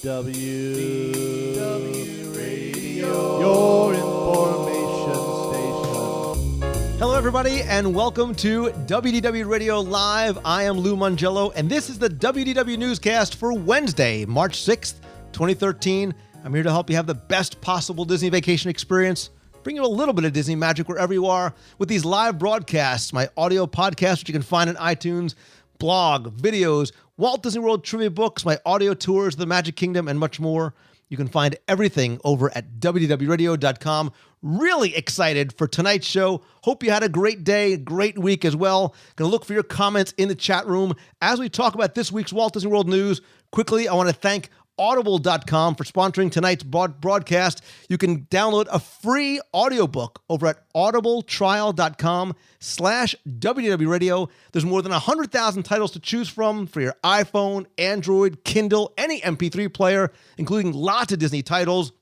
WDW Radio, your information station. Hello, everybody, and welcome to WDW Radio Live. I am Lou Mangello, and this is the WDW Newscast for Wednesday, March 6th, 2013. I'm here to help you have the best possible Disney vacation experience, bring you a little bit of Disney magic wherever you are with these live broadcasts, my audio podcast, which you can find on iTunes, blog, videos, Walt Disney World trivia books, my audio tours of the Magic Kingdom, and much more. You can find everything over at WDWRadio.com. Really excited for tonight's show. Hope you had a great day, great week as well. Going to look for your comments in the chat room as we talk about this week's Walt Disney World news. Quickly, I want to thank Audible.com for sponsoring tonight's broadcast. You can download a free audiobook over at audibletrial.com/WDW Radio. There's more than 100,000 titles to choose from for your iPhone, Android, Kindle, any MP3 player, including lots of Disney titles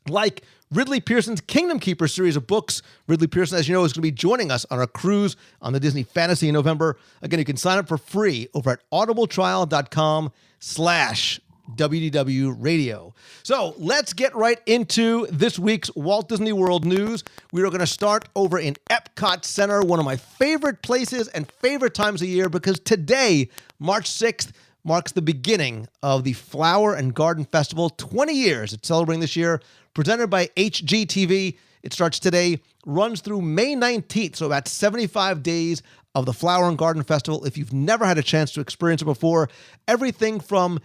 like Ridley Pearson's Kingdom Keeper series of books. Ridley Pearson, as you know, is going to be joining us on our cruise on the Disney Fantasy in November. Again, you can sign up for free over at audibletrial.com/WDW Radio. So let's get right into this week's Walt Disney World news. We are going to start over in Epcot Center, one of my favorite places and favorite times of year, because today, March 6th, marks the beginning of the Flower and Garden Festival. 20 years it's celebrating this year, presented by HGTV. It starts today, runs through May 19th, so about 75 days of the Flower and Garden Festival. If you've never had a chance to experience it before, everything from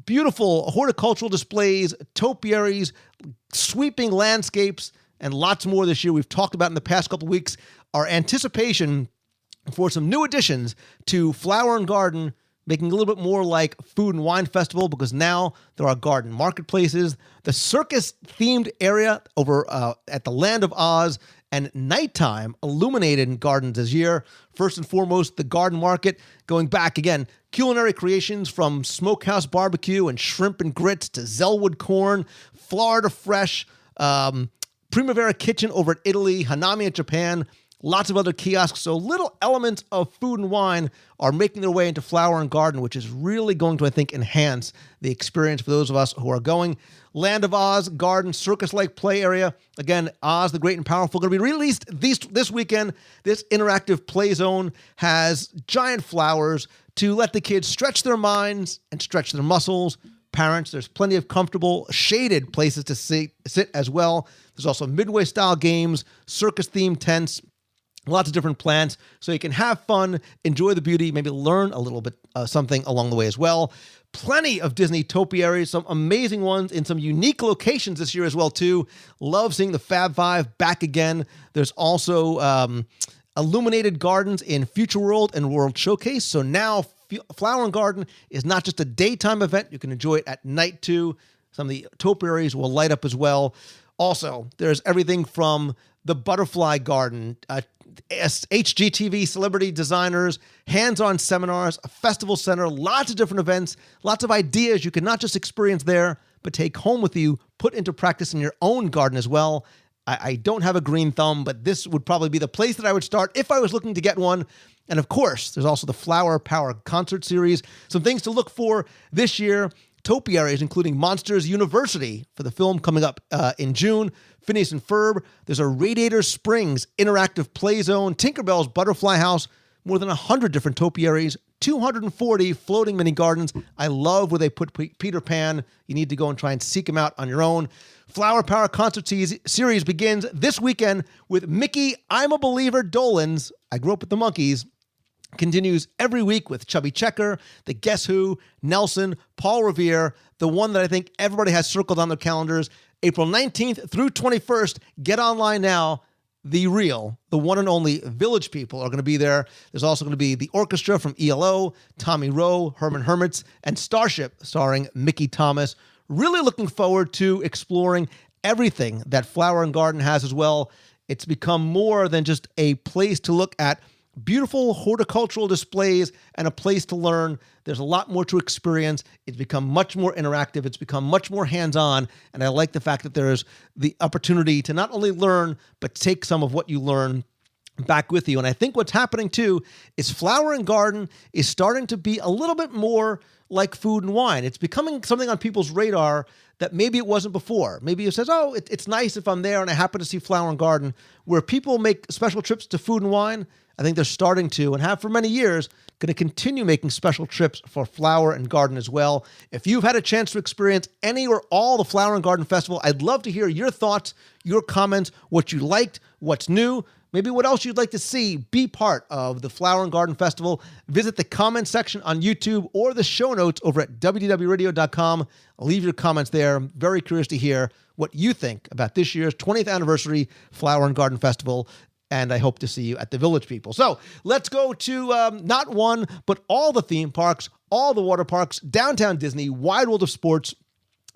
beautiful horticultural displays, topiaries, sweeping landscapes, and lots more this year. We've talked about in the past couple of weeks our anticipation for some new additions to Flower and Garden, making it a little bit more like Food and Wine Festival, because now there are garden marketplaces, the circus-themed area over at the Land of Oz, and nighttime illuminated gardens this year. First and foremost, the garden market, going back again, culinary creations from Smokehouse Barbecue and Shrimp and Grits to Zellwood Corn, Florida Fresh, Primavera Kitchen over at Italy, Hanami at Japan, lots of other kiosks. So little elements of food and wine are making their way into Flower and Garden, which is really going to, I think, enhance the experience for those of us who are going. Land of Oz, garden, circus-like play area. Again, Oz the Great and Powerful, going to be released this weekend. This interactive play zone has giant flowers to let the kids stretch their minds and stretch their muscles. Parents, there's plenty of comfortable, shaded places to sit as well. There's also Midway-style games, circus-themed tents, lots of different plants, so you can have fun, enjoy the beauty, maybe learn a little bit something along the way as well. Plenty of Disney topiaries, some amazing ones in some unique locations this year as well, too. Love seeing the Fab Five back again. There's also illuminated gardens in Future World and World Showcase. So now Flower and Garden is not just a daytime event. You can enjoy it at night, too. Some of the topiaries will light up as well. Also, there's everything from the Butterfly Garden, HGTV celebrity designers, hands-on seminars, a festival center, lots of different events, lots of ideas you can not just experience there, but take home with you, put into practice in your own garden as well. I don't have a green thumb, but this would probably be the place that I would start if I was looking to get one. And of course, there's also the Flower Power concert series. Some things to look for this year. Topiaries, including Monsters University for the film coming up in June. Phineas and Ferb. There's a Radiator Springs interactive play zone. Tinkerbell's Butterfly House. More than 100 different topiaries. 240 floating mini gardens. I love where they put Peter Pan. You need to go and try and seek him out on your own. Flower Power concert series begins this weekend with Mickey I'm a Believer Dolenz. I grew up with the Monkees. Continues every week with Chubby Checker, the Guess Who, Nelson, Paul Revere, the one that I think everybody has circled on their calendars, April 19th through 21st. Get online now. The one and only Village People are going to be there. There's also going to be the orchestra from ELO, Tommy Rowe, Herman Hermits, and Starship starring Mickey Thomas. Really looking forward to exploring everything that Flower and Garden has as well. It's become more than just a place to look at beautiful horticultural displays and a place to learn. There's a lot more to experience. It's become much more interactive. It's become much more hands-on. And I like the fact that there's the opportunity to not only learn, but take some of what you learn back with you. And I think what's happening too is Flower and Garden is starting to be a little bit more like food and wine. It's becoming something on people's radar that maybe it wasn't before. Maybe it says, oh, it's nice if I'm there and I happen to see Flower and Garden. Where people make special trips to food and wine, I think they're starting to, and have for many years, going to continue making special trips for Flower and Garden as well. If you've had a chance to experience any or all the Flower and Garden Festival, I'd love to hear your thoughts, your comments, what you liked, what's new, maybe what else you'd like to see be part of the Flower and Garden Festival. Visit the comment section on YouTube or the show notes over at WDWRadio.com. Leave your comments there. Very curious to hear what you think about this year's 20th anniversary Flower and Garden Festival. And I hope to see you at the Village People. So let's go to not one, but all the theme parks, all the water parks, Downtown Disney, Wide World of Sports,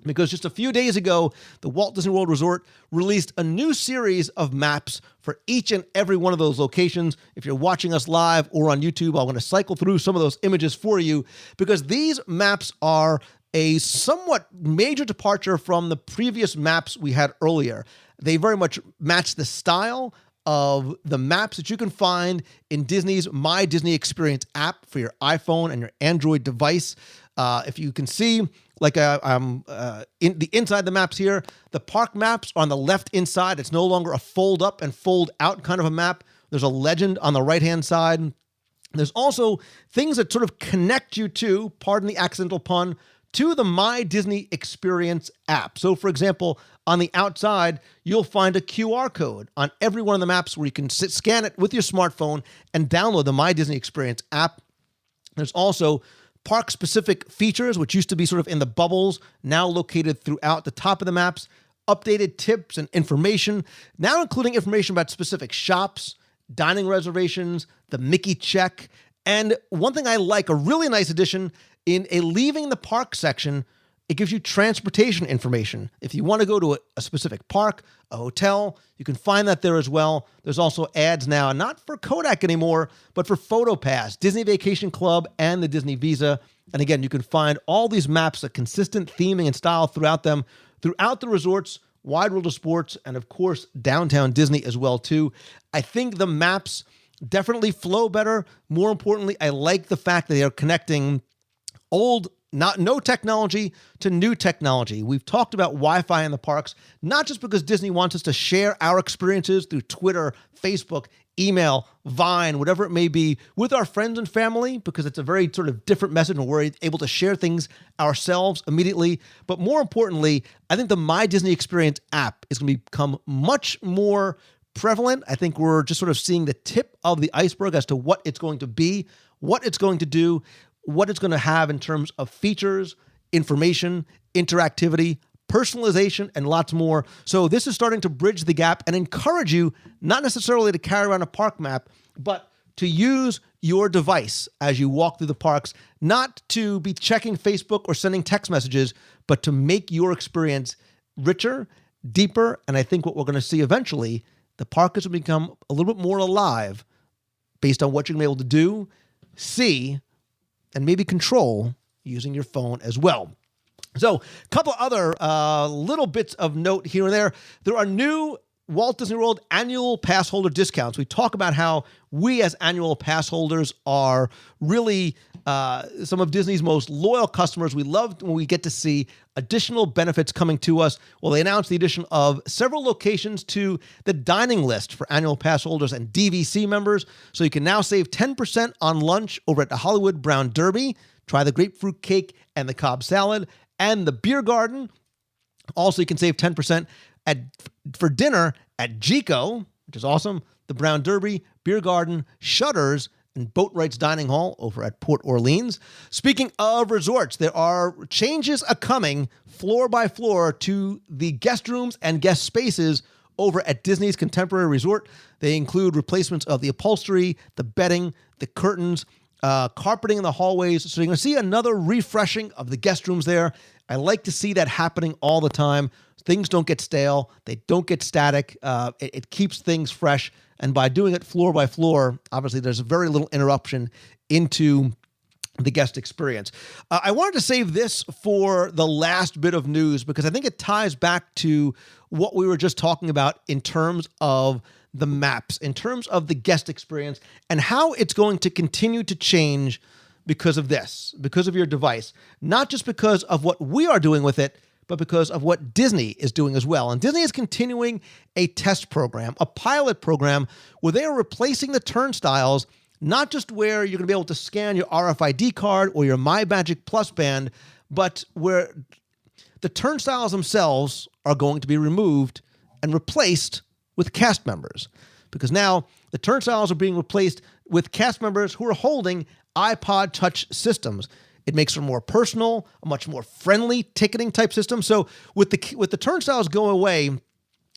because just a few days ago, the Walt Disney World Resort released a new series of maps for each and every one of those locations. If you're watching us live or on YouTube, I'm going to cycle through some of those images for you, because these maps are a somewhat major departure from the previous maps we had earlier. They very much match the style of the maps that you can find in Disney's My Disney Experience app for your iPhone and your Android device. If you can see, like in the inside the maps here, the park maps are on the left inside. It's no longer a fold up and fold out kind of a map. There's a legend on the right-hand side. There's also things that sort of connect you to, pardon the accidental pun, to the My Disney Experience app. So, for example, on the outside, you'll find a QR code on every one of the maps where you can scan it with your smartphone and download the My Disney Experience app. There's also park-specific features, which used to be sort of in the bubbles, now located throughout the top of the maps, updated tips and information, now including information about specific shops, dining reservations, the Mickey check, and one thing I like, a really nice addition, in a leaving the park section, it gives you transportation information. If you want to go to a specific park, a hotel, you can find that there as well. There's also ads now, not for Kodak anymore, but for PhotoPass, Disney Vacation Club, and the Disney Visa. And again, you can find all these maps, a consistent theming and style throughout them, throughout the resorts, Wide World of Sports, and of course, Downtown Disney as well too. I think the maps definitely flow better. More importantly, I like the fact that they are connecting no technology to new technology. We've talked about Wi-Fi in the parks, not just because Disney wants us to share our experiences through Twitter, Facebook, email, Vine, whatever it may be, with our friends and family, because it's a very sort of different message and we're able to share things ourselves immediately. But more importantly, I think the My Disney Experience app is going to become much more prevalent. I think we're just sort of seeing the tip of the iceberg as to what it's going to be, what it's going to do, what it's going to have in terms of features, information, interactivity, personalization, and lots more. So this is starting to bridge the gap and encourage you not necessarily to carry around a park map, but to use your device as you walk through the parks, not to be checking Facebook or sending text messages, but to make your experience richer, deeper, and I think what we're going to see eventually, the park is going to become a little bit more alive based on what you're going to be able to do, see, and maybe control using your phone as well. So a couple other little bits of note here and there. There are new Walt Disney World annual pass holder discounts. We talk about how we as annual pass holders are really some of Disney's most loyal customers. We love when we get to see additional benefits coming to us. Well, they announced the addition of several locations to the dining list for annual pass holders and DVC members. So you can now save 10% on lunch over at the Hollywood Brown Derby. Try the grapefruit cake and the Cobb salad and the beer garden. Also, you can save 10% for dinner at Gico, which is awesome, the Brown Derby, Beer Garden, Shutters, and Boatwright's Dining Hall over at Port Orleans. Speaking of resorts, there are changes coming floor by floor to the guest rooms and guest spaces over at Disney's Contemporary Resort. They include replacements of the upholstery, the bedding, the curtains, carpeting in the hallways. So you're going to see another refreshing of the guest rooms there. I like to see that happening all the time. Things don't get stale. They don't get static. It keeps things fresh. And by doing it floor by floor, obviously there's very little interruption into the guest experience. I wanted to save this for the last bit of news because I think it ties back to what we were just talking about in terms of the maps, in terms of the guest experience and how it's going to continue to change because of this, because of your device, not just because of what we are doing with it, but because of what Disney is doing as well. And Disney is continuing a test program, a pilot program, where they are replacing the turnstiles, not just where you're going to be able to scan your RFID card or your MyMagic Plus band, but where the turnstiles themselves are going to be removed and replaced with cast members. Because now the turnstiles are being replaced with cast members who are holding iPod Touch systems. It makes for more personal, a much more friendly ticketing type system. So with the turnstiles going away,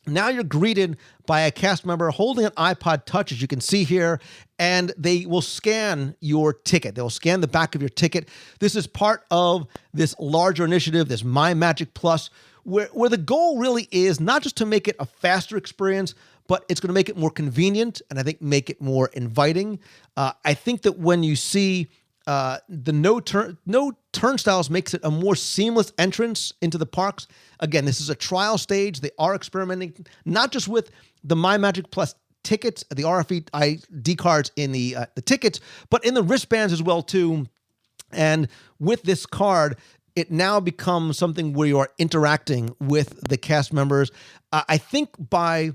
now you're greeted by a cast member holding an iPod Touch, as you can see here, and they will scan your ticket. They'll scan the back of your ticket. This is part of this larger initiative, this MyMagic Plus, where the goal really is not just to make it a faster experience, but it's going to make it more convenient and I think make it more inviting. I think that when you see the no turnstiles makes it a more seamless entrance into the parks. Again, this is a trial stage. They are experimenting not just with the MyMagic Plus tickets, the RFID cards in the tickets, but in the wristbands as well too. And with this card, it now becomes something where you are interacting with the cast members. I think, by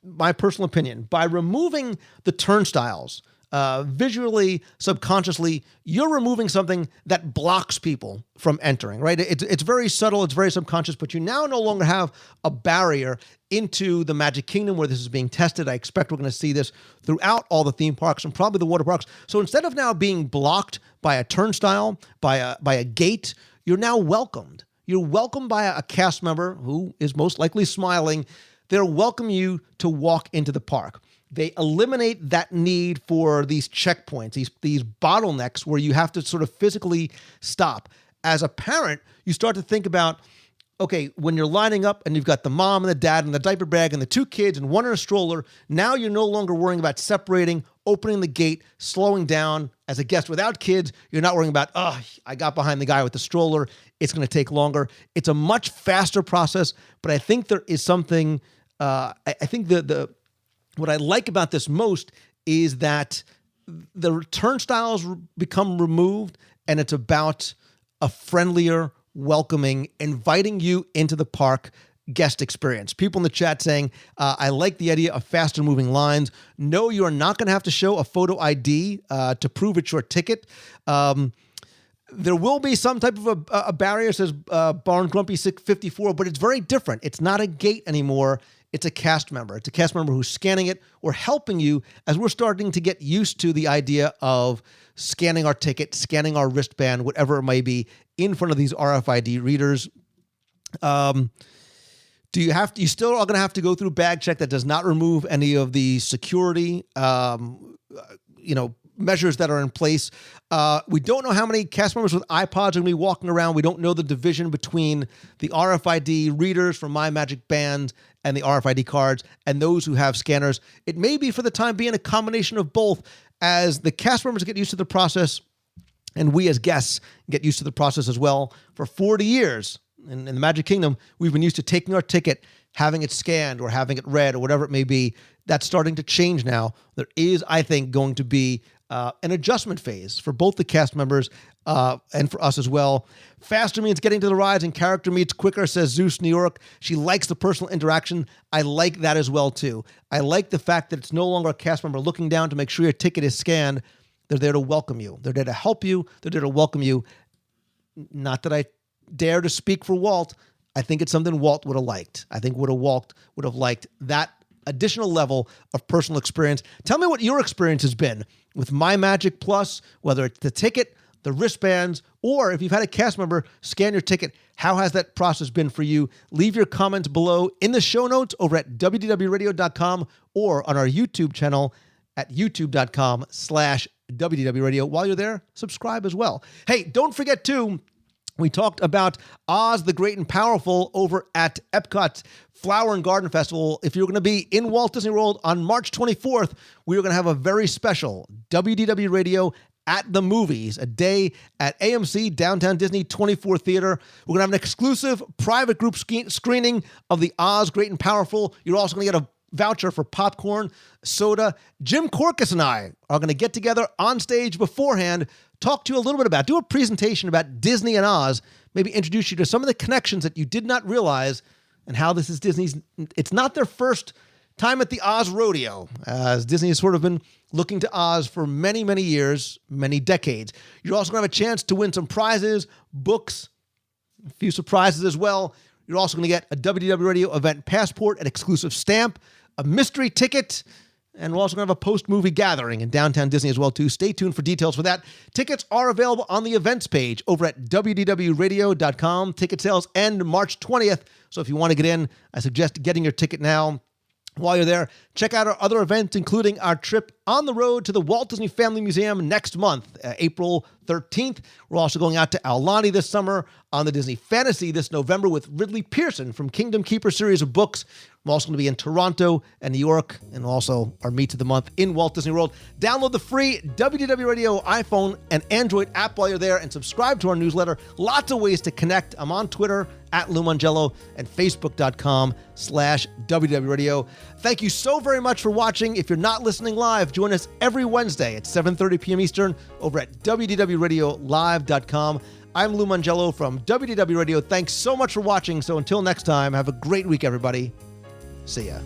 my personal opinion, by removing the turnstiles, visually, subconsciously, you're removing something that blocks people from entering, right? It's very subtle, it's very subconscious, but you now no longer have a barrier into the Magic Kingdom where this is being tested. I expect we're going to see this throughout all the theme parks and probably the water parks. So instead of now being blocked by a turnstile, by a gate, you're now welcomed. You're welcomed by a cast member who is most likely smiling. They'll welcome you to walk into the park. They eliminate that need for these checkpoints, these bottlenecks where you have to sort of physically stop. As a parent, you start to think about, okay, when you're lining up and you've got the mom and the dad and the diaper bag and the two kids and one in a stroller, now you're no longer worrying about separating, opening the gate, slowing down. As a guest without kids, you're not worrying about, I got behind the guy with the stroller. It's going to take longer. It's a much faster process, but I think there is something, I think what I like about this most is that the turnstiles become removed and it's about a friendlier, welcoming, inviting you into the park guest experience. People in the chat saying, I like the idea of faster moving lines. No, you are not going to have to show a photo ID to prove it's your ticket. There will be some type of a barrier, says Barn Grumpy 654, but it's very different. It's not a gate anymore. It's a cast member. It's a cast member who's scanning it or helping you as we're starting to get used to the idea of scanning our ticket, scanning our wristband, whatever it may be, in front of these RFID readers. You still are going to have to go through bag check. That does not remove any of the security, measures that are in place. We don't know how many cast members with iPods are going to be walking around. We don't know the division between the RFID readers from MyMagic Band and the RFID cards and those who have scanners. It may be for the time being a combination of both as the cast members get used to the process and we as guests get used to the process as well. For 40 years in the Magic Kingdom, we've been used to taking our ticket, having it scanned or having it read or whatever it may be. That's starting to change now. There is, I think, going to be an adjustment phase for both the cast members and for us as well. Faster means getting to the rides and character meets quicker, says Zeus New York. She likes the personal interaction. I like that as well, too. I like the fact that it's no longer a cast member looking down to make sure your ticket is scanned. They're there to welcome you. They're there to help you. They're there to welcome you. Not that I dare to speak for Walt. I think it's something Walt would have liked. I think Walt would have liked that additional level of personal experience. Tell me what your experience has been with MyMagic Plus, whether it's the ticket, the wristbands, or if you've had a cast member scan your ticket, how has that process been for you? Leave your comments below in the show notes over at WDWRadio.com or on our YouTube channel at youtube.com/WDWRadio. While you're there, subscribe as well. Hey, don't forget to, we talked about Oz the Great and Powerful over at Epcot Flower and Garden Festival. If you're going to be in Walt Disney World on March 24th, we're going to have a very special WDW Radio at the Movies, a day at AMC Downtown Disney 24 Theater. We're going to have an exclusive private group screening of the Oz Great and Powerful. You're also going to get a voucher for popcorn, soda. Jim Korkis and I are going to get together on stage beforehand, talk to you a little bit about, do a presentation about Disney and Oz, maybe introduce you to some of the connections that you did not realize and how this is Disney's. It's not their first time at the Oz rodeo, as Disney has sort of been looking to Oz for many, many years, many decades. You're also going to have a chance to win some prizes, books, a few surprises as well. You're also going to get a WDW Radio event passport, an exclusive stamp, a mystery ticket, and we're also going to have a post-movie gathering in downtown Disney as well, too. Stay tuned for details for that. Tickets are available on the events page over at WDWRadio.com. Ticket sales end March 20th, so if you want to get in, I suggest getting your ticket now. While you're there, check out our other events, including our trip on the road to the Walt Disney Family Museum next month, April 13th. We're also going out to Aulani this summer, on the Disney Fantasy this November with Ridley Pearson from Kingdom Keeper series of books. I'm also going to be in Toronto and New York, and also our Meets of the Month in Walt Disney World. Download the free WDW Radio iPhone and Android app while you're there, and subscribe to our newsletter. Lots of ways to connect. I'm on Twitter @LouMongello and Facebook.com/WDW Radio. Thank you so very much for watching. If you're not listening live, join us every Wednesday at 7:30 p.m. Eastern over at WDWRadioLive.com. I'm Lou Mongello from WDW Radio. Thanks so much for watching. So until next time, have a great week, everybody. See ya.